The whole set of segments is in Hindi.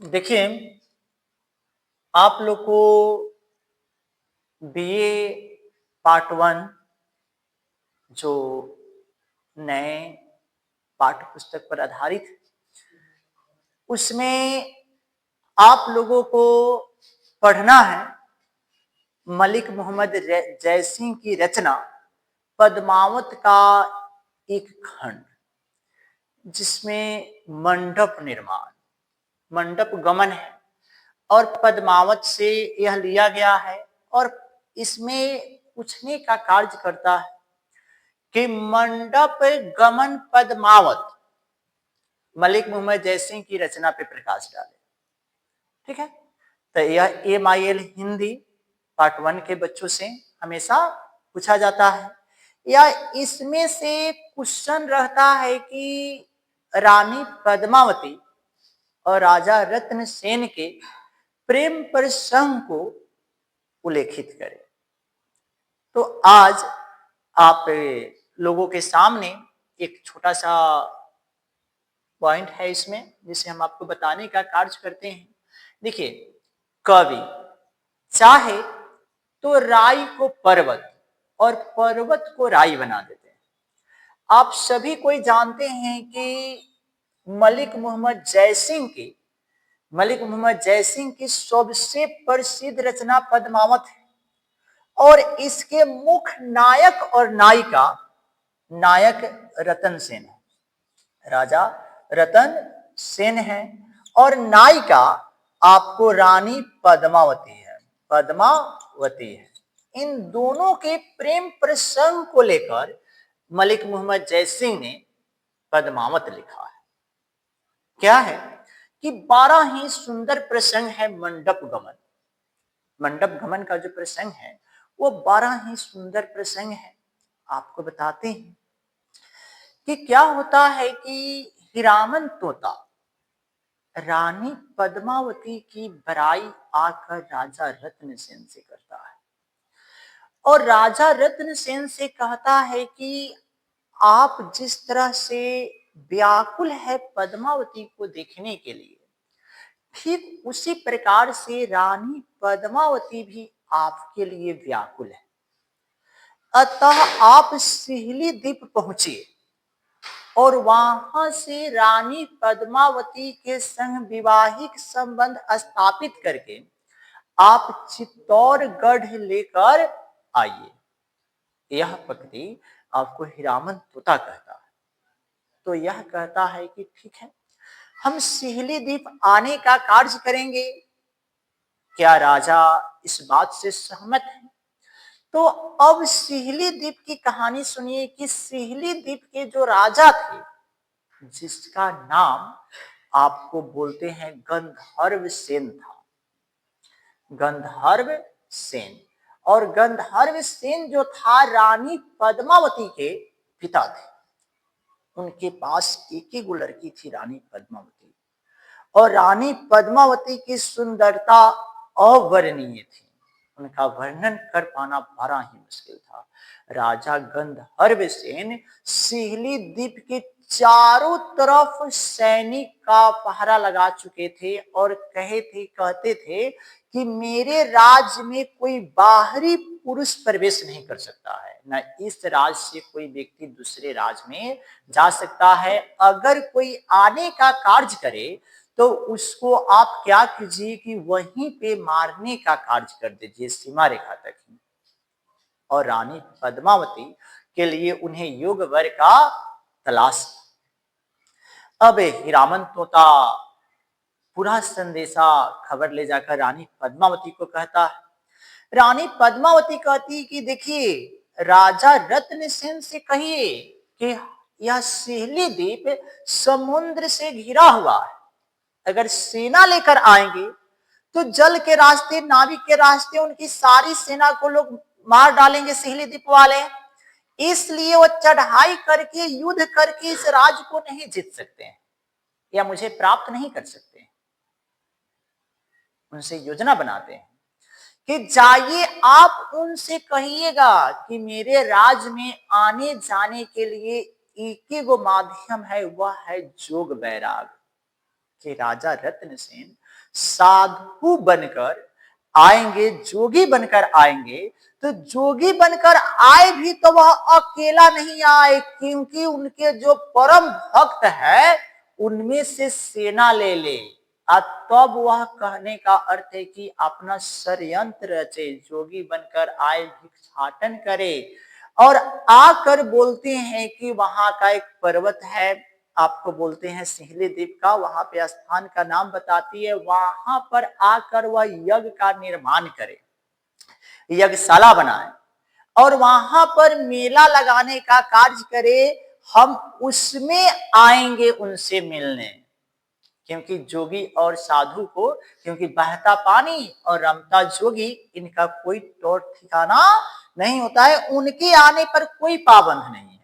देखिए, आप लोग को बीए पार्ट 1 जो नए पाठ्य पुस्तक पर आधारित है, उसमें आप लोगों को पढ़ना है मलिक मोहम्मद जयसिंह की रचना पद्मावत का एक खंड, जिसमें मंडप निर्माण, मंडप गमन है और पद्मावत से यह लिया गया है और इसमें पूछने का कार्य करता है कि मंडप गमन पद्मावत मलिक मोहम्मद जयसिंह की रचना पे प्रकाश डाले। ठीक है, तो यह MIL हिंदी पार्ट 1 के बच्चों से हमेशा पूछा जाता है, या इसमें से क्वेश्चन रहता है कि रानी पद्मावती और राजा रत्न सेन के प्रेम प्रसंग को उल्लेखित करें। तो आज आप लोगों के सामने एक छोटा सा पॉइंट है इसमें, जिसे हम आपको बताने का कार्य करते हैं। देखिए, कवि चाहे तो राई को पर्वत और पर्वत को राई बना देते हैं। आप सभी कोई जानते हैं कि मलिक मोहम्मद जयसिंह की सबसे प्रसिद्ध रचना पद्मावत है और इसके मुख्य नायक और नायिका नायक रतन सेन है, राजा रतन सेन है, और नायिका आपको रानी पद्मावती है। इन दोनों के प्रेम प्रसंग को लेकर मलिक मोहम्मद जयसिंह ने पद्मावत लिखा है। क्या है कि 12 ही सुंदर प्रसंग है मंडप गमन का जो प्रसंग है वो 12 ही सुंदर प्रसंग है। आपको बताते हैं कि क्या होता है कि हीरामन तोता रानी पद्मावती की बड़ाई आकर राजा रत्न सेन से करता है और राजा रत्न सेन से कहता है कि आप जिस तरह से व्याकुल है पद्मावती को देखने के लिए, ठीक उसी प्रकार से रानी पद्मावती भी आपके लिए व्याकुल है। अतः आप सिहली द्वीप पहुंचे और वहां से रानी पद्मावती के संग विवाहिक संबंध स्थापित करके आप चित्तौड़गढ़ लेकर आइए। यह पंक्ति आपको हीरामन तोता कहता है। तो यह कहता है कि ठीक है, हम सिहली द्वीप आने का कार्य करेंगे। क्या राजा इस बात से सहमत है? तो अब सिहली द्वीप की कहानी सुनिए कि सिहली द्वीप के जो राजा थे, जिसका नाम आपको बोलते हैं गंधर्व सेन था, गंधर्व सेन। और गंधर्व सेन जो था रानी पद्मावती के पिता थे। उनके पास एक ही लड़की थी, रानी पद्मावती, और रानी पद्मावती की सुंदरता अवर्णनीय थी। उनका वर्णन कर पाना बड़ा ही मुश्किल था। राजा गंधर्व सेन सिहली द्वीप के चारों तरफ सैनिक का पहरा लगा चुके थे और कहते थे कि मेरे राज्य में कोई बाहरी पुरुष प्रवेश नहीं कर सकता है, न इस राज्य से कोई व्यक्ति दूसरे राज्य में जा सकता है। अगर कोई आने का कार्य करे तो उसको आप क्या कीजिए कि वहीं पे मारने का कार्य कर दीजिए, सीमा रेखा तक ही। और रानी पद्मावती के लिए उन्हें योग वर का तलाश। अब हीरामन तोता पूरा संदेशा खबर ले जाकर रानी पद्मावती को कहता है। रानी पद्मावती कहती कि देखिए, राजा रत्न सेन से कहिए कि यह सिहली द्वीप समुद्र से घिरा हुआ है। अगर सेना लेकर आएंगे तो जल के रास्ते, नाविक के रास्ते उनकी सारी सेना को लोग मार डालेंगे, सिहली द्वीप वाले। इसलिए वो चढ़ाई करके, युद्ध करके इस राज्य को नहीं जीत सकते हैं या मुझे प्राप्त नहीं कर सकते हैं। उनसे योजना बनाते हैं कि जाइए आप उनसे कहिएगा कि मेरे राज्य में आने जाने के लिए एक ही वो माध्यम है, वह है जोग बैराग। कि राजा रत्नसेन साधु बनकर आएंगे, जोगी बनकर आएंगे, तो जोगी बनकर आए भी तो वह अकेला नहीं आए, क्योंकि उनके जो परम भक्त है उनमें से सेना ले ले। तब वह कहने का अर्थ है कि अपना षड्यंत्र रचे, जोगी बनकर आए, भिक्षाटन करे और आकर बोलते हैं कि वहां का एक पर्वत है, आपको बोलते हैं सिहली द्वीप का, वहां पे स्थान का नाम बताती है, वहां पर आकर वह यज्ञ का निर्माण करे, यज्ञशाला बनाए और वहां पर मेला लगाने का कार्य करे। हम उसमें आएंगे उनसे मिलने, क्योंकि जोगी और साधु को, क्योंकि बहता पानी और रमता जोगी, इनका कोई तौर ठिकाना नहीं होता है, उनके आने पर कोई पाबंद नहीं है।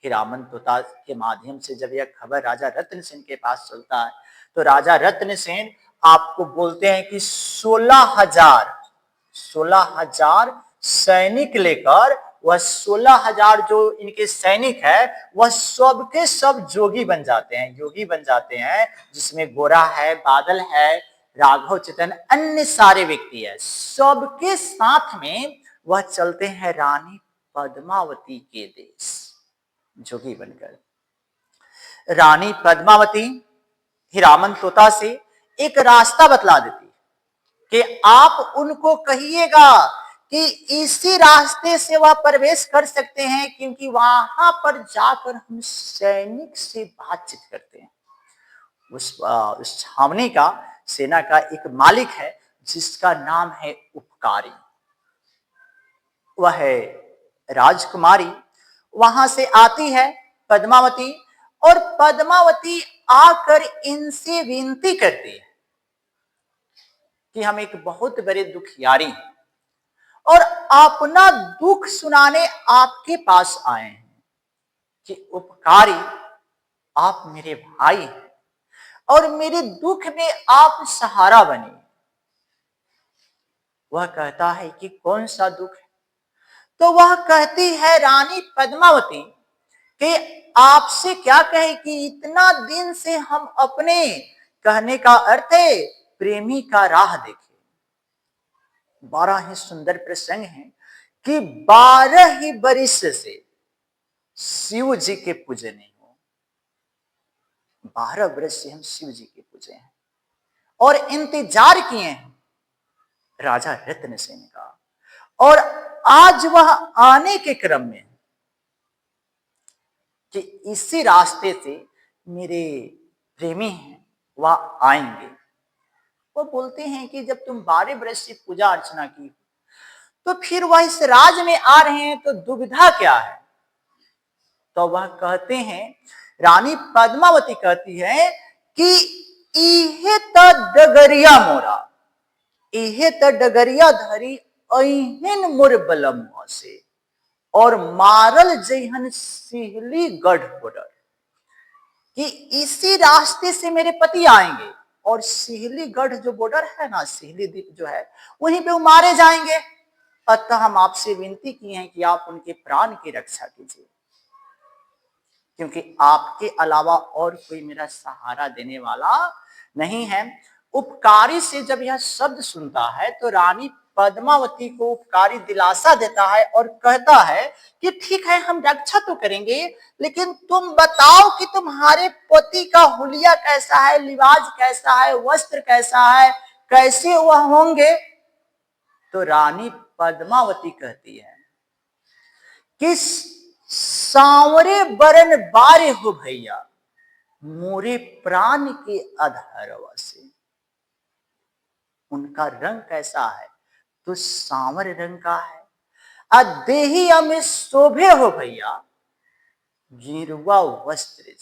हीरामन तोता के माध्यम से जब यह खबर राजा रत्नसेन के पास चलता है, तो राजा रत्नसेन आपको बोलते हैं कि 16,000 सैनिक लेकर, वह 16,000 जो इनके सैनिक है वह सब के सब जोगी बन जाते हैं, योगी बन जाते हैं, जिसमें गोरा है, बादल है, राघव चेतन, अन्य सारे व्यक्ति है, सबके साथ में वह चलते हैं रानी पद्मावती के देश जोगी बनकर। रानी पद्मावती हीरामन तोता से एक रास्ता बतला देती कि आप उनको कहिएगा कि इसी रास्ते से वह प्रवेश कर सकते हैं, क्योंकि वहां पर जाकर हम सैनिक से बातचीत करते हैं। उस छावनी का, सेना का एक मालिक है जिसका नाम है उपकारी, वह है राजकुमारी। वहां से आती है पद्मावती, और पद्मावती आकर इनसे विनती करती है कि हम एक बहुत बड़े दुखियारी हैं और अपना दुख सुनाने आपके पास आए हैं कि उपकारी, आप मेरे भाई हैं और मेरे दुख में आप सहारा बने। वह कहता है कि कौन सा दुख है? तो वह कहती है रानी पद्मावती कि आपसे क्या कहे कि इतना दिन से हम अपने, कहने का अर्थ है, प्रेमी का राह देखे। बड़ा ही सुंदर प्रसंग है कि 12 ही बरिस से शिव जी के पूजे नहीं हो, 12 वर्ष से हम शिव जी के पूजे हैं और इंतजार किए हैं राजा रत्नसेन का, और आज वह आने के क्रम में कि इसी रास्ते से मेरे प्रेमी हैं वह आएंगे। वो बोलते हैं कि जब तुम 12 वर्ष से पूजा अर्चना की तो फिर वह इस राज में आ रहे हैं, तो दुविधा क्या है? तो वह कहते हैं, रानी पद्मावती कहती है कि इहे त डगरिया मोरा, इहे त डगरिया धरी अहिन मोर बलम से, और मारल जैहन सिहली गढ़ बॉर्डर, कि इसी रास्ते से मेरे पति आएंगे और सिहली गढ़ जो बॉर्डर है ना, सिहली द्वीप जो है, वहीं पे वो मारे जाएंगे। अतः हम आपसे विनती किए हैं कि आप उनके प्राण की रक्षा कीजिए, क्योंकि आपके अलावा और कोई मेरा सहारा देने वाला नहीं है। उपकारी से जब यह शब्द सुनता है तो रानी पद्मावती को उपकारी दिलासा देता है और कहता है कि ठीक है, हम रक्षा तो करेंगे, लेकिन तुम बताओ कि तुम्हारे पति का हुलिया कैसा है, लिबाज कैसा है, वस्त्र कैसा है, कैसे वह होंगे? तो रानी पद्मावती कहती है कि सांवरे बरन बारे हो भैया, मोरे प्राण के अधरवा से। उनका रंग कैसा है? तो सांवर रंग का है। अदेहिया में शोभे हो भैया गेरुआ वस्त्र,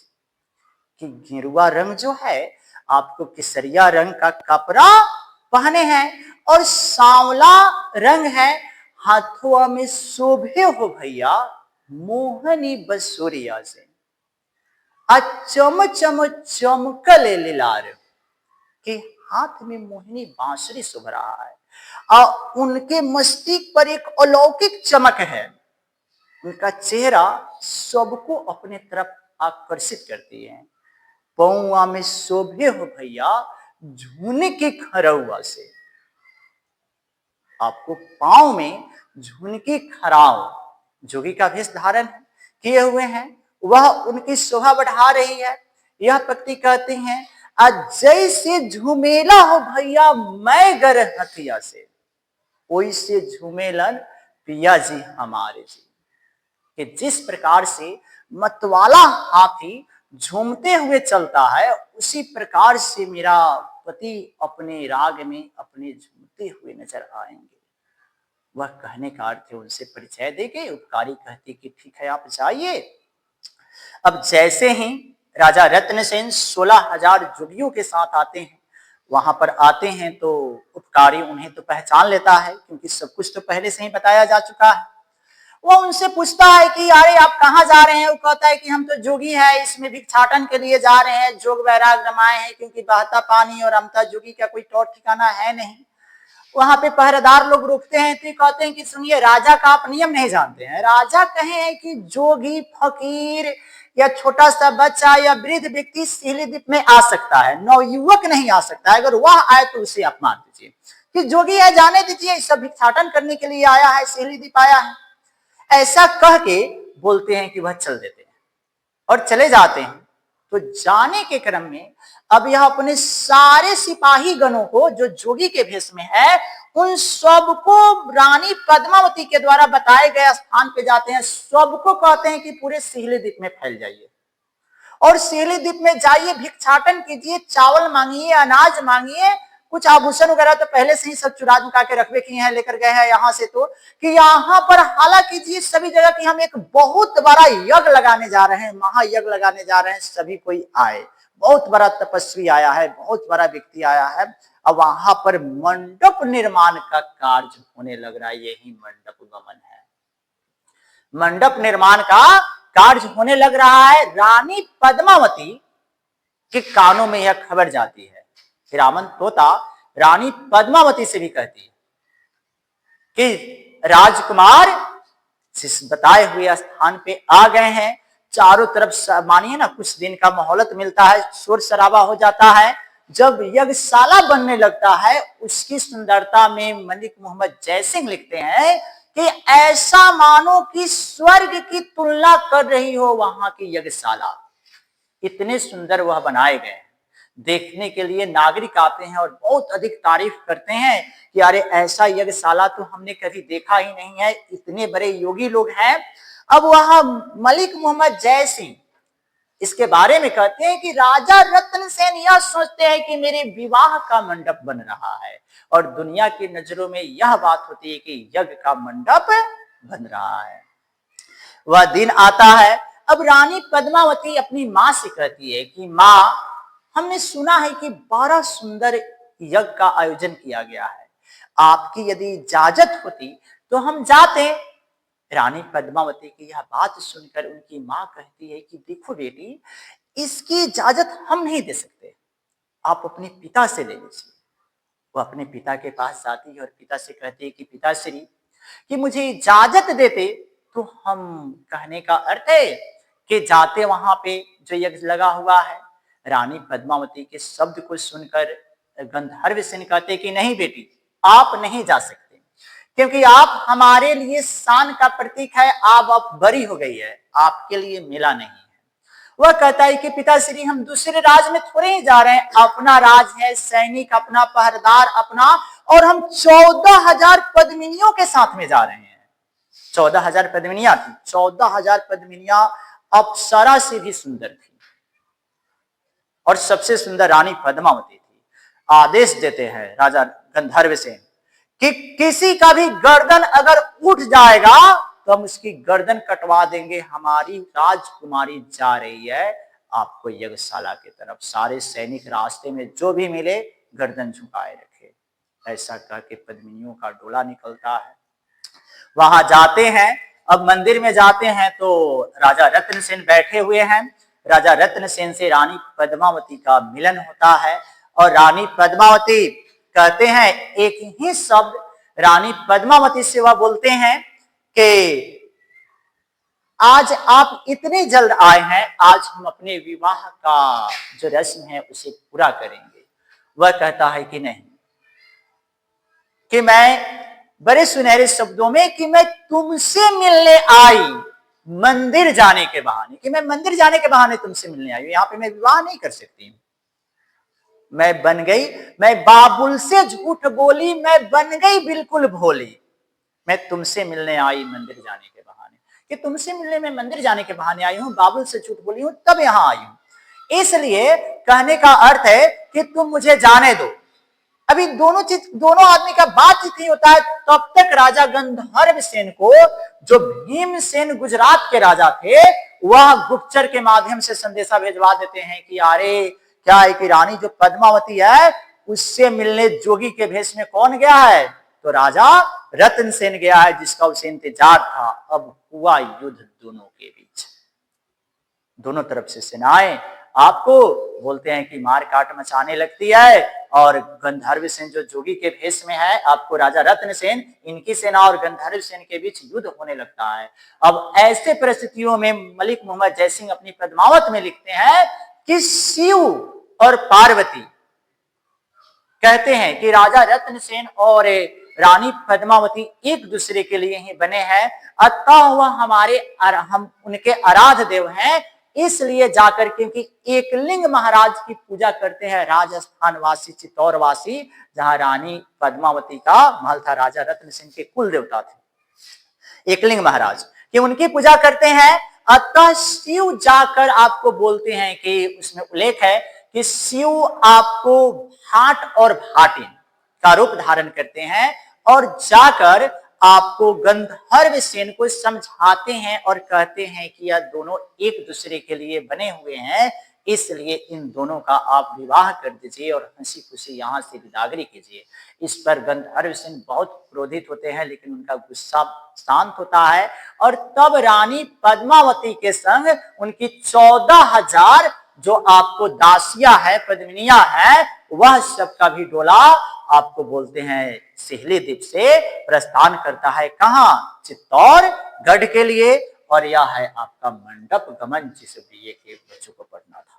कि गेरुआ रंग जो है, आपको केसरिया रंग का कपड़ा पहने हैं और सांवला रंग है, हाथों में शोभे हो भैया मोहनी बसुरिया से, चम चम चमकल लिलार, के हाथ में मोहिनी बांसुरी शोभ रहा है और उनके मस्तिष्क पर एक अलौकिक चमक है। उनका चेहरा सबको अपने तरफ आकर्षित करती है। पौआ में शोभे हो भैया झूने के खरौआ से। आपको पांव में झुनकी खराव जोगी का भेष धारण किए हुए हैं, वह उनकी शोभा बढ़ा रही है। यह पक्ति कहते हैं जैसे झूमेला हो भैया मैं गर हथिया से, ओइसे झूमेलन पिया जी हमारे जी। कि जिस प्रकार से मतवाला हाथी झूमते हुए चलता है, उसी प्रकार से मेरा पति अपने राग में अपने झूमते हुए नजर आएंगे। वह कहने का अर्थ है उनसे परिचय देके उपकारी कहती कि ठीक है आप जाइए। अब जैसे ही राजा रत्नसेन 16,000 जोगियों के साथ आते हैं, वहां पर आते हैं तो उपकारी उन्हें तो पहचान लेता है, क्योंकि सब कुछ तो पहले से ही बताया जा चुका है। वो उनसे पूछता है कि अरे आप कहाँ जा रहे हैं? वो कहता है कि हम तो जोगी है, इसमें भिक्षाटन के लिए जा रहे हैं, जोग वैराग रमाए हैं, क्योंकि बहता पानी और अमता जोगी का कोई तौर ठिकाना है नहीं। वहां पे पहरेदार लोग रुकते हैं तो कहते हैं कि सुनिए राजा का आप नियम नहीं जानते हैं। राजा कहे हैं कि जोगी फकीर या छोटा सा बच्चा या वृद्ध व्यक्ति सिहली द्वीप में आ सकता है, नवयुवक नहीं आ सकता है। अगर वह आए तो उसे आप मान दीजिए कि जोगी है, जाने दीजिए, सब भिक्षाटन करने के लिए आया है, सिहली द्वीप आया है। ऐसा कह के बोलते हैं कि वह चल देते हैं और चले जाते हैं। तो जाने के क्रम में अब यह अपने सारे सिपाही गणों को जो जोगी के भेष में है, उन सबको रानी पद्मावती के द्वारा बताए गए स्थान पे जाते हैं। सबको कहते हैं कि पूरे सिहली द्वीप में फैल जाइए और सिहली द्वीप में जाइए, भिक्षाटन कीजिए, चावल मांगिए, अनाज मांगिए, कुछ आभूषण वगैरह तो पहले से ही सब चुरा चुका के रखवे किए हैं, लेकर गए हैं यहाँ से, तो कि यहाँ पर हाला कीजिए सभी जगह कि हम एक बहुत बड़ा यज्ञ लगाने जा रहे हैं, महायज्ञ लगाने जा रहे हैं, सभी कोई आए। बहुत बड़ा तपस्वी आया है, बहुत बड़ा व्यक्ति आया है। अब वहां पर मंडप निर्माण का कार्य होने लग रहा है, यही मंडप गमन है। मंडप निर्माण का कार्य होने लग रहा है। रानी पद्मावती के कानों में यह खबर जाती है। हिरामन तोता रानी पद्मावती से भी कहती है कि राजकुमार जिस बताए हुए स्थान पे आ गए हैं, चारों तरफ मानिए ना कुछ दिन का मोहलत मिलता है, शोर शराबा हो जाता है। जब यज्ञशाला बनने लगता है, उसकी सुंदरता में मलिक मोहम्मद जयसिंह लिखते हैं कि ऐसा मानो कि स्वर्ग की तुलना कर रही हो वहां की यज्ञशाला। इतने सुंदर वह बनाए गए हैं, देखने के लिए नागरिक आते हैं और बहुत अधिक तारीफ करते हैं कि अरे ऐसा यज्ञशाला तो हमने कभी देखा ही नहीं है, इतने बड़े योगी लोग हैं। अब वह मलिक मोहम्मद जयसिंह इसके बारे में कहते हैं कि राजा रत्नसेन यह सोचते हैं कि मेरे विवाह का मंडप बन रहा है, और दुनिया की नजरों में यह बात होती है कि यज्ञ का मंडप बन रहा है। वह दिन आता है। अब रानी पद्मावती अपनी माँ से कहती है कि माँ, हमने सुना है कि बड़ा सुंदर यज्ञ का आयोजन किया गया है, आपकी यदि इजाजत होती तो हम जाते। रानी पद्मावती की यह बात सुनकर उनकी माँ कहती है कि देखो बेटी, इसकी इजाजत हम नहीं दे सकते, आप अपने पिता से ले लीजिए। वो अपने पिता के पास जाती है और पिता से कहती है कि पिताश्री, कि मुझे इजाजत देते तो हम, कहने का अर्थ है कि जाते वहां पे जो यज्ञ लगा हुआ है। रानी पद्मावती के शब्द को सुनकर गंधर्व सेन कहते कि नहीं बेटी, आप नहीं जा सकते, क्योंकि आप हमारे लिए शान का प्रतीक है, आप बड़ी हो गई है, आपके लिए मिला नहीं है। वह कहता है कि पिताश्री, हम दूसरे राज में थोड़े ही जा रहे हैं, अपना राज है, सैनिक अपना, पहरेदार अपना, और हम 14,000 पद्मिनियों के साथ में जा रहे हैं। 14,000 पद्मिनियां थी, 14,000 पद्मिनियां अप्सरा से भी सुंदर थी, और सबसे सुंदर रानी पद्मावती थी। आदेश देते हैं राजा गंधर्व सेन कि किसी का भी गर्दन अगर उठ जाएगा तो हम उसकी गर्दन कटवा देंगे, हमारी राजकुमारी जा रही है आपको यज्ञशाला की तरफ। सारे सैनिक रास्ते में जो भी मिले गर्दन झुकाए रखे। ऐसा कह के पद्मिनियों का डोला निकलता है। वहां जाते हैं। अब मंदिर में जाते हैं तो राजा रत्नसेन बैठे हुए हैं। राजा रत्नसेन से रानी पद्मावती का मिलन होता है, और रानी पद्मावती कहते हैं एक ही शब्द, रानी पद्मावती से वह बोलते हैं कि आज आप इतने जल्द आए हैं, आज हम अपने विवाह का जो रस्म है उसे पूरा करेंगे। वह कहता है कि नहीं, कि मैं बड़े सुनहरे शब्दों में कि मैं तुमसे मिलने आई मंदिर जाने के बहाने, कि मैं मंदिर जाने के बहाने तुमसे मिलने आई हूं, यहां पे मैं विवाह नहीं कर सकती। मैं बन गई, मैं बाबुल से झूठ बोली, मैं बन गई बिल्कुल भोली, मैं तुमसे मिलने आई मंदिर जाने के बहाने, कि तुमसे मिलने में मंदिर जाने के बहाने आई हूं, बाबुल से झूठ बोली हूं तब यहां आई हूं। इसलिए कहने का अर्थ है कि तुम मुझे जाने दो। अभी दोनों आदमी का बातचीत नहीं होता है, तब तक राजा गंधर्व सेन को, जो भीमसेन गुजरात के राजा थे, वह गुप्तचर के माध्यम से संदेशा भेजवा देते हैं कि अरे क्या है कि रानी जो पद्मावती है उससे मिलने जोगी के भेष में कौन गया है? तो राजा रतन सेन गया है, जिसका उसे इंतजार था। अब हुआ युद्ध दोनों के बीच, दोनों तरफ से सेनाएं आपको बोलते हैं कि मार काट मचाने लगती है, और गंधर्व सेन जो जोगी के भेष में है, आपको राजा रत्न सेन, इनकी सेना और गंधर्व सेन के बीच युद्ध होने लगता है। अब ऐसे परिस्थितियों में मलिक मोहम्मद जयसिंह अपनी पद्मावत में लिखते हैं कि शिव और पार्वती कहते हैं कि राजा रत्न सेन और रानी पद्मावती एक दूसरे के लिए ही बने हैं, अतः वह हम उनके आराध्य देव हैं। इसलिए जाकर क्योंकि एकलिंग महाराज की पूजा करते हैं राजस्थान वासी, चित्तौड़ वासी, जहां रानी पद्मावती का महल था, राजा रत्न सिंह के कुल देवता थे एकलिंग महाराज, कि उनकी पूजा करते हैं। अतः शिव जाकर आपको बोलते हैं कि उसमें उल्लेख है कि शिव आपको भाट और भाटिन का रूप धारण करते हैं और जाकर आपको गंधर्व सेन को समझाते हैं और कहते हैं कि यह दोनों एक दूसरे के लिए बने हुए हैं, इसलिए इन दोनों का आप विवाह कर दीजिए और हंसी खुशी यहां से विदागरी कीजिए। इस पर गंधर्व सेन बहुत क्रोधित होते हैं, लेकिन उनका गुस्सा शांत होता है और तब रानी पद्मावती के संग उनकी 14,000 जो आपको दासिया है, पद्मिनिया है, वह सबका भी डोला आपको बोलते हैं सिहली द्वीप से प्रस्थान करता है। कहां? चित्तौड़ गढ़ के लिए। और यह है आपका मंडप गमन, जिस बीए के बच्चों को पढ़ना था।